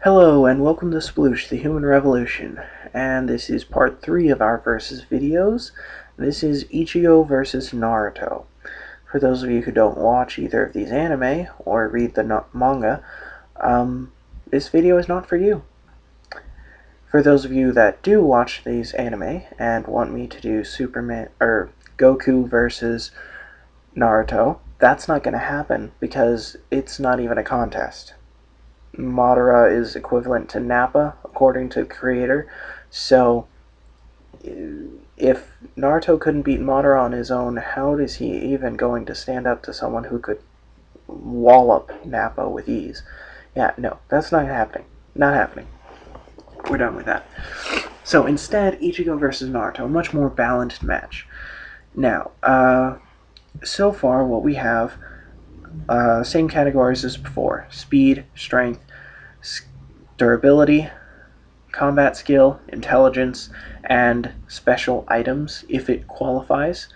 Hello and welcome to S.P.L.U.S.H, the Human Revolution, and this is part 3 of our versus videos. This is Ichigo versus Naruto. For those of you who don't watch either of these anime or read the manga, this video is not for you. For those of you that do watch these anime and want me to do Goku versus Naruto, that's not going to happen because it's not even a contest. Madara is equivalent to Nappa, according to the creator. So, if Naruto couldn't beat Madara on his own, how is he even going to stand up to someone who could wallop Nappa with ease? Yeah, no, that's not happening. Not happening. We're done with that. So instead, Ichigo versus Naruto, a much more balanced match. Now, so far what we have, same categories as before: speed, strength, durability, combat skill, intelligence, and special items if it qualifies.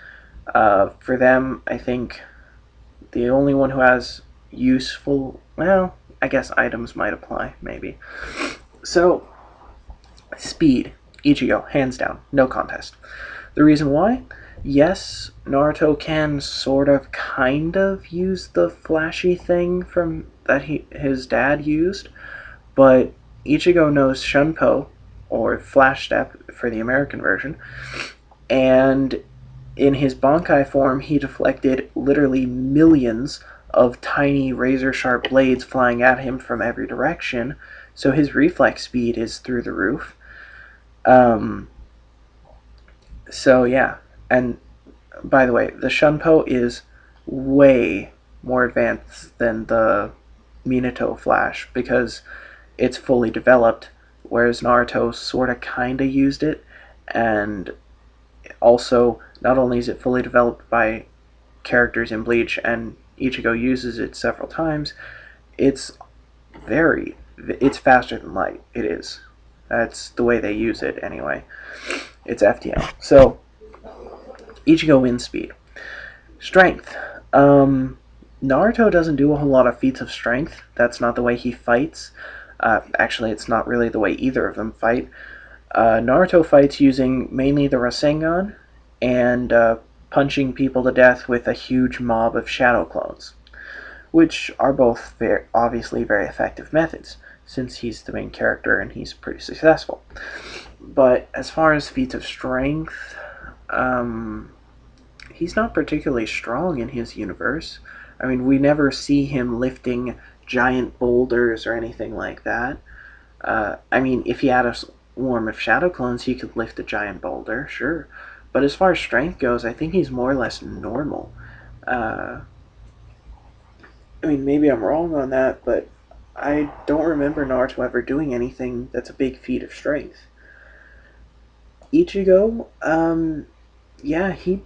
For them, I think the only one who has useful, well, I guess items might apply, maybe. So, speed, Ichigo, hands down, no contest. The reason why? Yes, Naruto can sort of, kind of use the flashy thing from that his dad used, but Ichigo knows Shunpo, or Flash Step for the American version, and in his Bankai form, he deflected literally millions of tiny razor-sharp blades flying at him from every direction, so his reflex speed is through the roof. So yeah, and by the way, the Shunpo is way more advanced than the Minato Flash because it's fully developed, whereas Naruto sort of kind of used it, and also not only is it fully developed by characters in Bleach, and Ichigo uses it several times, it's it's faster than light. It is. That's the way they use it anyway. It's FTL. So Ichigo wins speed. Strength. Naruto doesn't do a whole lot of feats of strength. That's not the way he fights. Actually, it's not really the way either of them fight. Naruto fights using mainly the Rasengan and punching people to death with a huge mob of shadow clones, which are both obviously very effective methods, since he's the main character and he's pretty successful. But as far as feats of strength, he's not particularly strong in his universe. I mean, we never see him lifting giant boulders or anything like that. I mean, if he had a swarm of shadow clones, he could lift a giant boulder, sure. But as far as strength goes, I think he's more or less normal. I mean, maybe I'm wrong on that, but I don't remember Naruto ever doing anything that's a big feat of strength. Ichigo, yeah, he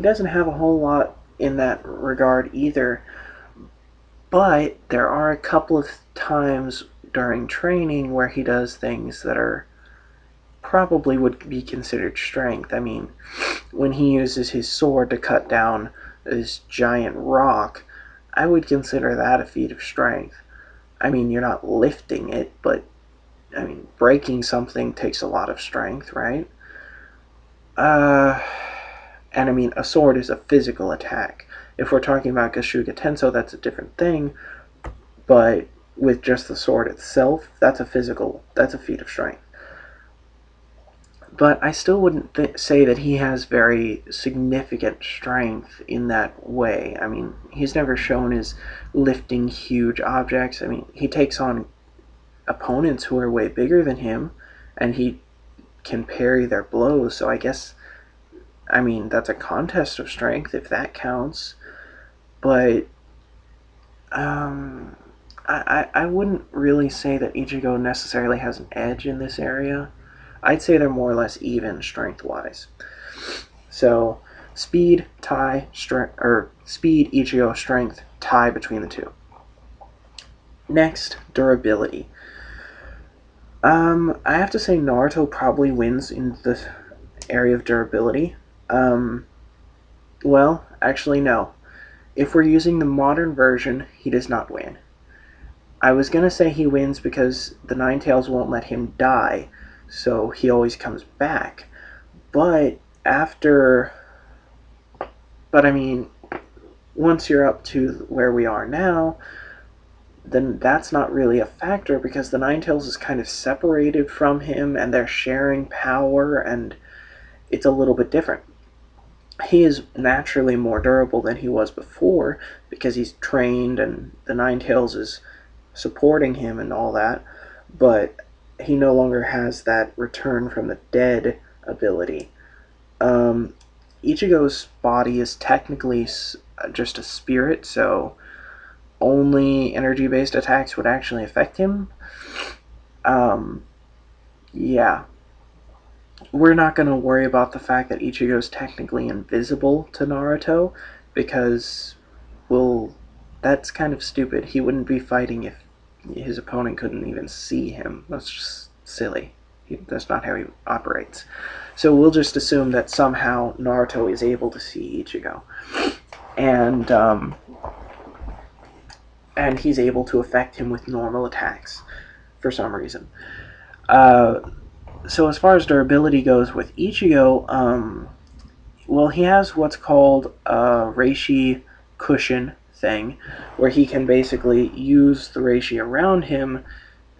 doesn't have a whole lot in that regard either. But there are a couple of times during training where he does things that are probably would be considered strength. I mean, when he uses his sword to cut down this giant rock, I would consider that a feat of strength. I mean, you're not lifting it, but I mean, breaking something takes a lot of strength, right? Uh, and I mean, a sword is a physical attack. If we're talking about Gashuga Tenso, that's a different thing, but with just the sword itself, that's a feat of strength. But I still wouldn't say that he has very significant strength in that way. I mean, he's never shown as lifting huge objects. I mean, he takes on opponents who are way bigger than him, and he can parry their blows, so I guess, I mean, that's a contest of strength, if that counts. But, I wouldn't really say that Ichigo necessarily has an edge in this area. I'd say they're more or less even strength-wise. So, speed, speed, Ichigo, strength, tie between the two. Next, durability. I have to say Naruto probably wins in the area of durability. Well, actually, no. If we're using the modern version, he does not win. I was gonna say he wins because the Ninetales won't let him die, so he always comes back. But after, but I mean, once you're up to where we are now, then that's not really a factor because the Ninetales is kind of separated from him and they're sharing power, and it's a little bit different. He is naturally more durable than he was before because he's trained and the Ninetales is supporting him and all that, but he no longer has that return from the dead ability. Um, Ichigo's body is technically just a spirit, so only energy based attacks would actually affect him. Um, yeah, we're not going to worry about the fact that Ichigo's technically invisible to Naruto because, well, that's kind of stupid. He wouldn't be fighting if his opponent couldn't even see him. That's just silly. That's not how he operates. So we'll just assume that somehow Naruto is able to see Ichigo, and and he's able to affect him with normal attacks for some reason. Uh, so as far as durability goes with Ichigo, well, he has what's called a reishi cushion thing, where he can basically use the reishi around him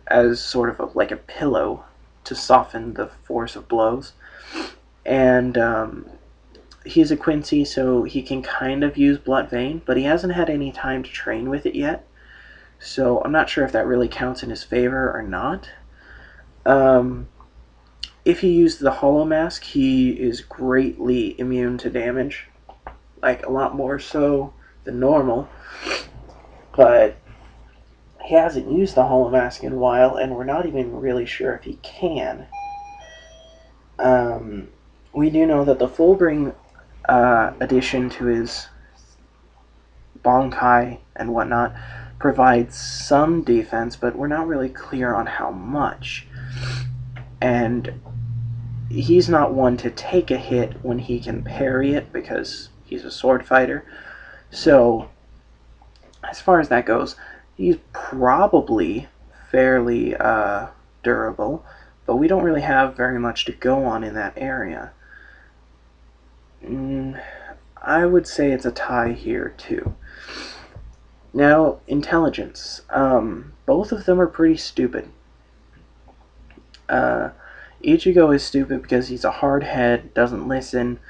as sort of like a pillow to soften the force of blows. And he's a Quincy, so he can kind of use Blood Vein, but he hasn't had any time to train with it yet. So I'm not sure if that really counts in his favor or not. Um, if he used the Hollow Mask, he is greatly immune to damage, like a lot more so than normal. But he hasn't used the Hollow Mask in a while, and we're not even really sure if he can. Um, we do know that the Fullbring addition to his Bonkai and whatnot provides some defense, but we're not really clear on how much. And he's not one to take a hit when he can parry it because he's a sword fighter. So, as far as that goes, he's probably fairly durable, but we don't really have very much to go on in that area. I would say it's a tie here, too. Now, intelligence. Both of them are pretty stupid. Uh, Ichigo is stupid because he's a hardhead, doesn't listen,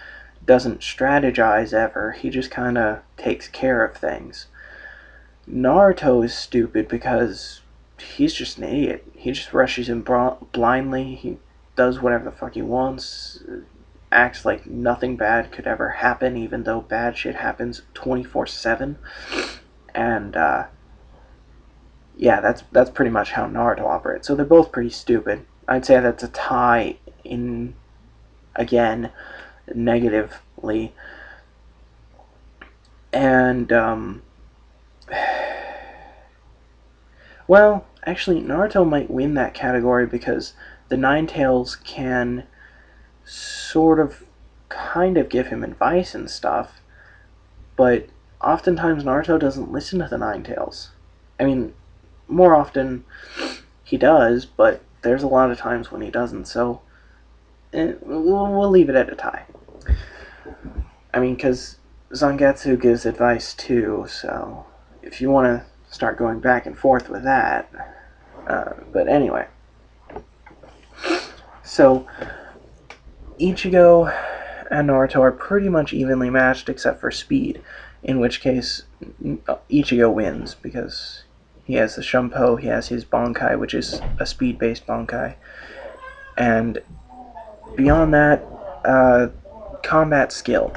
doesn't strategize ever. He just kind of takes care of things. Naruto is stupid because he's just an idiot. He just rushes in blindly. He does whatever the fuck he wants. Acts like nothing bad could ever happen, even though bad shit happens 24/7. And yeah, that's pretty much how Naruto operates. So they're both pretty stupid. I'd say that's a tie in, again, negatively. And well, actually, Naruto might win that category because the Ninetales can sort of, kind of give him advice and stuff, but oftentimes Naruto doesn't listen to the Ninetales. I mean, more often he does, but there's a lot of times when he doesn't, so we'll leave it at a tie. I mean, because Zangetsu gives advice too, so if you want to start going back and forth with that. But anyway. So, Ichigo and Naruto are pretty much evenly matched except for speed, in which case Ichigo wins because he has the Shumpo, he has his Bonkai, which is a speed-based Bonkai, and beyond that, combat skill.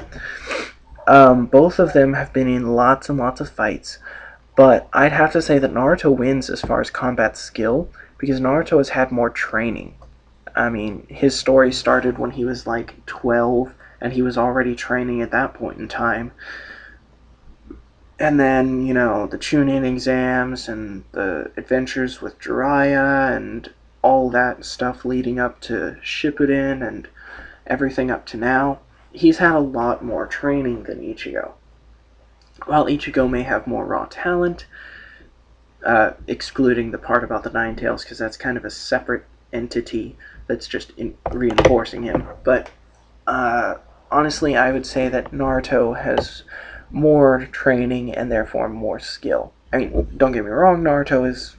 Both of them have been in lots and lots of fights, but I'd have to say that Naruto wins as far as combat skill because Naruto has had more training. I mean, his story started when he was like 12, and he was already training at that point in time. And then, the Chunin exams and the adventures with Jiraiya and all that stuff leading up to Shippuden and everything up to now. He's had a lot more training than Ichigo. While Ichigo may have more raw talent, excluding the part about the Nine Tails, because that's kind of a separate entity that's just reinforcing him. But honestly, I would say that Naruto has more training and therefore more skill. I mean, don't get me wrong, Naruto is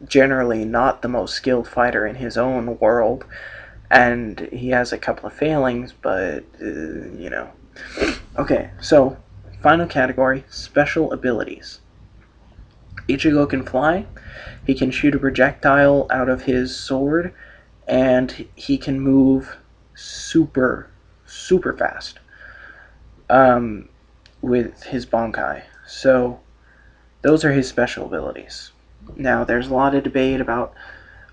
generally not the most skilled fighter in his own world, and he has a couple of failings, but, you know. Okay, so, final category, special abilities. Ichigo can fly, he can shoot a projectile out of his sword, and he can move super fast um, with his Bankai. So, those are his special abilities. Now, there's a lot of debate about,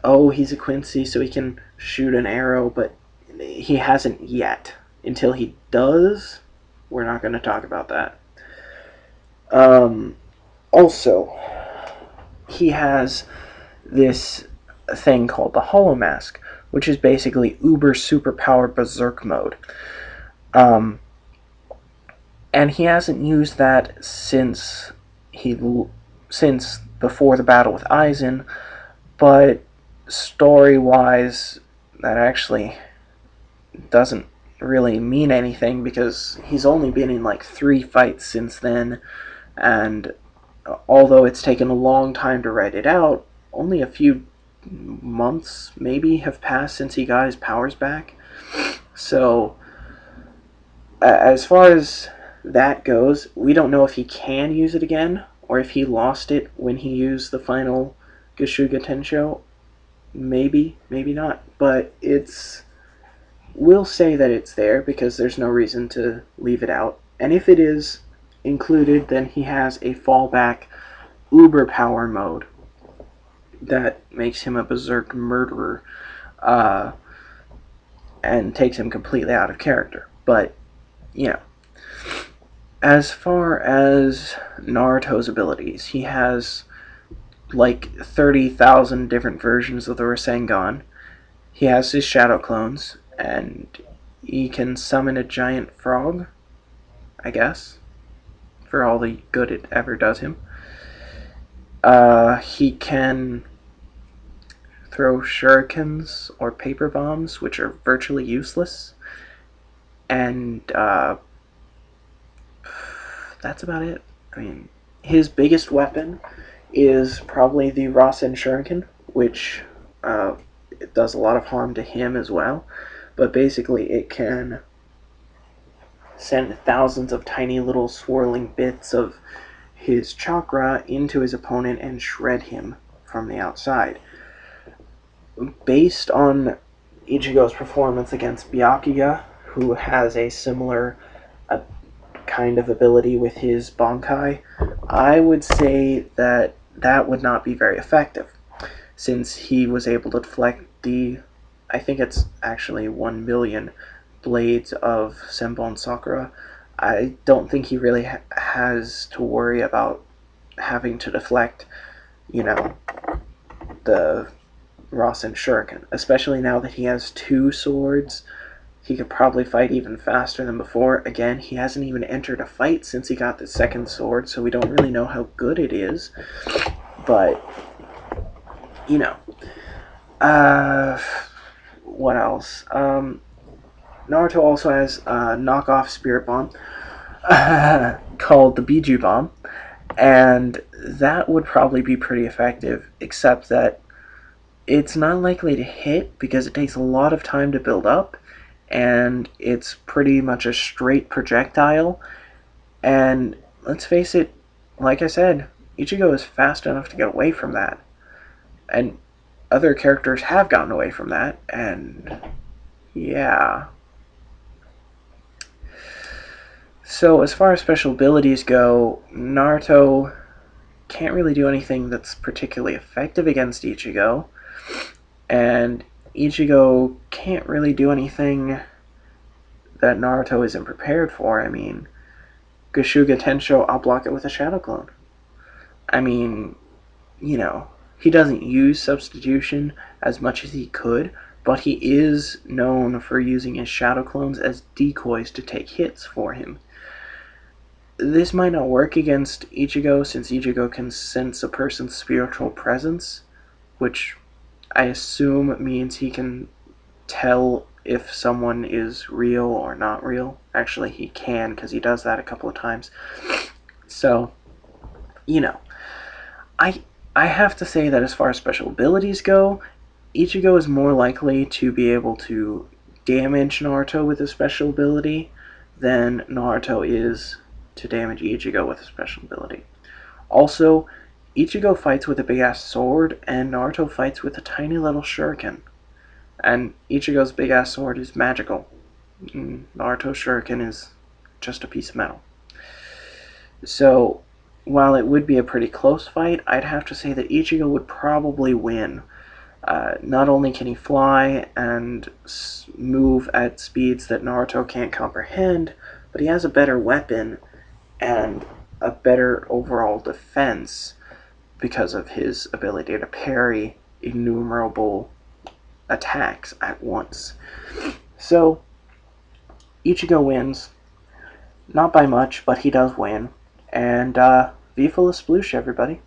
oh, he's a Quincy, so he can shoot an arrow, but he hasn't yet. Until he does, we're not going to talk about that. Also, he has this thing called the Hollow Mask, which is basically uber superpowered berserk mode. Um, and he hasn't used that since before the battle with Aizen, but story wise, that actually doesn't really mean anything because he's only been in like 3 fights since then, and although it's taken a long time to write it out, only a few months maybe have passed since he got his powers back. So, as far as that goes, we don't know if he can use it again or if he lost it when he used the final Geshuga Tensho. Maybe, maybe not. But we'll say that it's there because there's no reason to leave it out. And if it is included, then he has a fallback uber power mode that makes him a berserk murderer uh, and takes him completely out of character. But, you know, as far as Naruto's abilities, he has like 30,000 different versions of the Rasengan. He has his shadow clones, and he can summon a giant frog, I guess, for all the good it ever does him. He can throw shurikens or paper bombs, which are virtually useless. And that's about it. I mean, his biggest weapon is probably the Rasen Shuriken, which it does a lot of harm to him as well. But basically, it can send thousands of tiny little swirling bits of his chakra into his opponent and shred him from the outside. Based on Ichigo's performance against Byakuya, who has a similar kind of ability with his Bankai, I would say that that would not be very effective, since he was able to deflect I think it's actually 1 million blades of Senbon Sakura. I don't think he really has to worry about having to deflect, you know, the Rasen Shuriken, especially now that he has 2 swords. He could probably fight even faster than before. Again, he hasn't even entered a fight since he got the second sword, so we don't really know how good it is. But, you know. What else? Naruto also has a knockoff spirit bomb called the Biju Bomb, and that would probably be pretty effective, except that it's not likely to hit because it takes a lot of time to build up, and it's pretty much a straight projectile. And let's face it, like I said, Ichigo is fast enough to get away from that. And other characters have gotten away from that, and yeah. So, as far as special abilities go, Naruto can't really do anything that's particularly effective against Ichigo, and Ichigo can't really do anything that Naruto isn't prepared for. I mean, Geshuga Tensho, I'll block it with a Shadow Clone. I mean, you know, he doesn't use substitution as much as he could, but he is known for using his Shadow Clones as decoys to take hits for him. this might not work against Ichigo since Ichigo can sense a person's spiritual presence, which I assume means he can tell if someone is real or not real. Actually, he can because he does that a couple of times. So, you know, I I have to say that as far as special abilities go, Ichigo is more likely to be able to damage Naruto with a special ability than Naruto is to damage Ichigo with a special ability. Also, Ichigo fights with a big ass sword, and Naruto fights with a tiny little shuriken. And Ichigo's big ass sword is magical. Naruto's shuriken is just a piece of metal. So, while it would be a pretty close fight, I'd have to say that Ichigo would probably win. Not only can he fly and move at speeds that Naruto can't comprehend, but he has a better weapon and a better overall defense because of his ability to parry innumerable attacks at once. So, Ichigo wins. Not by much, but he does win. And Viva la Sploosh, everybody.